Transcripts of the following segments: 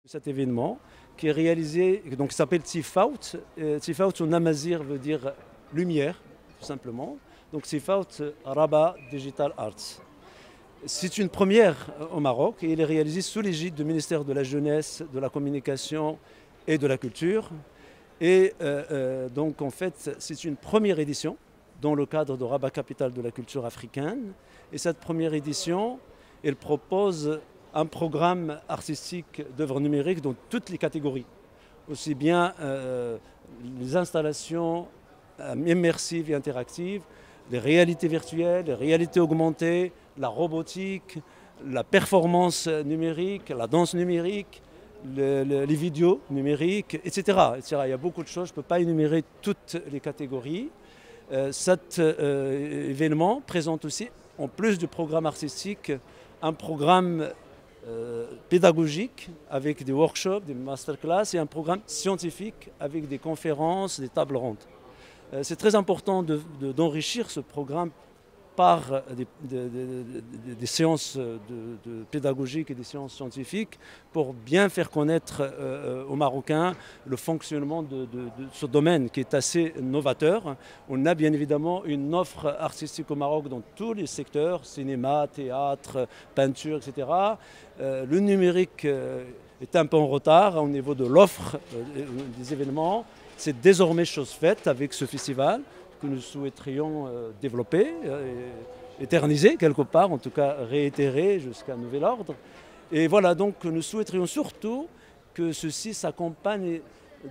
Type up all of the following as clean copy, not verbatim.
Cet événement qui est réalisé, donc, qui s'appelle Tifaut. Tifaut en amazigh veut dire lumière, tout simplement. Donc Tifaut Rabat Digital Arts. C'est une première au Maroc et il est réalisé sous l'égide du ministère de la Jeunesse, de la Communication et de la Culture. Et donc en fait, c'est une première édition dans le cadre de Rabat Capitale de la culture africaine. Et cette première édition, elle propose un programme artistique d'œuvres numériques dans toutes les catégories. Aussi bien les installations immersives et interactives, les réalités virtuelles, les réalités augmentées, la robotique, la performance numérique, la danse numérique, les vidéos numériques, etc., etc. Il y a beaucoup de choses, je ne peux pas énumérer toutes les catégories. Cet événement présente aussi, en plus du programme artistique, un programme pédagogique avec des workshops, des masterclass et un programme scientifique avec des conférences, des tables rondes. C'est très important d'enrichir ce programme par des séances pédagogiques et des séances scientifiques pour bien faire connaître aux Marocains le fonctionnement de ce domaine qui est assez novateur. On a bien évidemment une offre artistique au Maroc dans tous les secteurs, cinéma, théâtre, peinture, etc. Le numérique est un peu en retard au niveau de l'offre des événements. C'est désormais chose faite avec ce festival que nous souhaiterions développer, éterniser quelque part, en tout cas réitérer jusqu'à nouvel ordre. Et voilà, donc nous souhaiterions surtout que ceci s'accompagne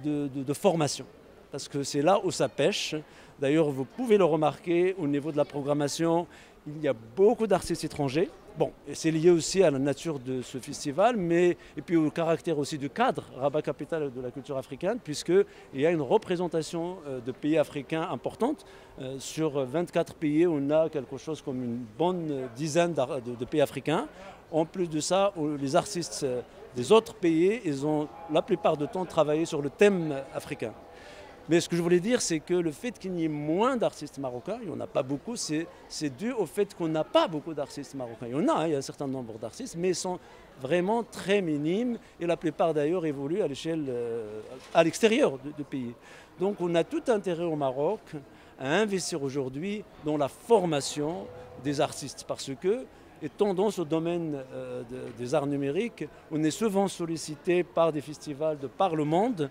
de formation, parce que c'est là où ça pêche. D'ailleurs, vous pouvez le remarquer au niveau de la programmation, il y a beaucoup d'artistes étrangers. Bon, c'est lié aussi à la nature de ce festival, et puis au caractère aussi du cadre Rabat Capitale de la culture africaine, puisqu'il y a une représentation de pays africains importante. Sur 24 pays, on a quelque chose comme une bonne dizaine de pays africains. En plus de ça, les artistes des autres pays, ils ont la plupart du temps travaillé sur le thème africain. Mais ce que je voulais dire, c'est que le fait qu'il y ait moins d'artistes marocains, il n'y en a pas beaucoup, c'est dû au fait qu'on n'a pas beaucoup d'artistes marocains. Il y en a, il y a un certain nombre d'artistes, mais ils sont vraiment très minimes et la plupart d'ailleurs évoluent à l'échelle, à l'extérieur du pays. Donc on a tout intérêt au Maroc à investir aujourd'hui dans la formation des artistes parce que, étant dans ce domaine des arts numériques, on est souvent sollicité par des festivals de par le monde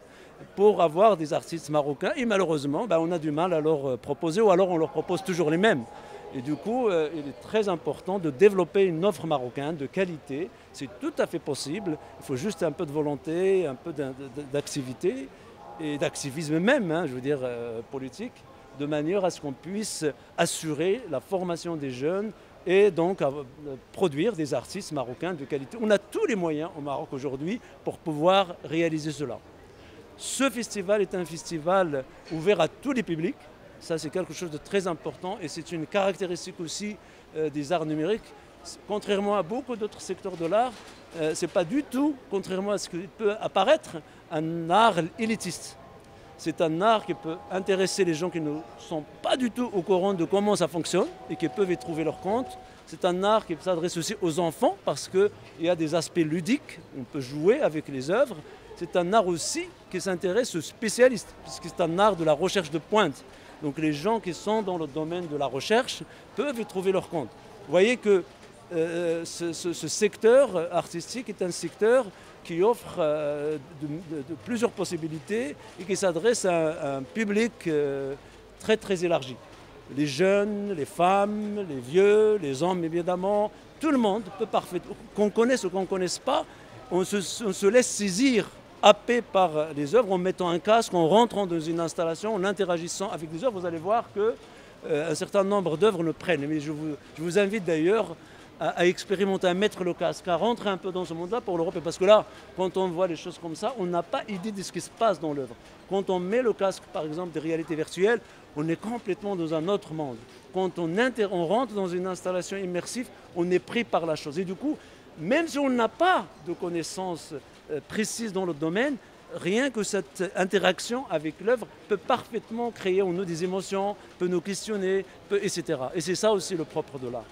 pour avoir des artistes marocains et malheureusement, on a du mal à leur proposer ou alors on leur propose toujours les mêmes. Et du coup, il est très important de développer une offre marocaine de qualité. C'est tout à fait possible. Il faut juste un peu de volonté, un peu d'activité et d'activisme même, je veux dire, politique, de manière à ce qu'on puisse assurer la formation des jeunes et donc à produire des artistes marocains de qualité. On a tous les moyens au Maroc aujourd'hui pour pouvoir réaliser cela. Ce festival est un festival ouvert à tous les publics. Ça, c'est quelque chose de très important et c'est une caractéristique aussi des arts numériques. Contrairement à beaucoup d'autres secteurs de l'art, ce n'est pas du tout, contrairement à ce qui peut apparaître, un art élitiste. C'est un art qui peut intéresser les gens qui ne sont pas du tout au courant de comment ça fonctionne et qui peuvent y trouver leur compte. C'est un art qui s'adresse aussi aux enfants parce qu'il y a des aspects ludiques, on peut jouer avec les œuvres. C'est un art aussi qui s'intéresse aux spécialistes, puisque c'est un art de la recherche de pointe. Donc les gens qui sont dans le domaine de la recherche peuvent y trouver leur compte. Vous voyez que ce secteur artistique est un secteur qui offre plusieurs possibilités et qui s'adresse à un public très très élargi. Les jeunes, les femmes, les vieux, les hommes évidemment, tout le monde peut parfaitement, qu'on connaisse ou qu'on ne connaisse pas, on se laisse saisir, happé par les œuvres en mettant un casque, en rentrant dans une installation, en interagissant avec les œuvres. Vous allez voir qu'un certain nombre d'œuvres le prennent. Mais je vous invite d'ailleurs à expérimenter, à mettre le casque, à rentrer un peu dans ce monde-là pour l'Europe. Parce que là, quand on voit les choses comme ça, on n'a pas idée de ce qui se passe dans l'œuvre. Quand on met le casque, par exemple, de réalité virtuelle, on est complètement dans un autre monde. Quand on rentre dans une installation immersive, on est pris par la chose. Et du coup, même si on n'a pas de connaissances précises dans le domaine, rien que cette interaction avec l'œuvre peut parfaitement créer en nous des émotions, peut nous questionner, etc. Et c'est ça aussi le propre de l'art.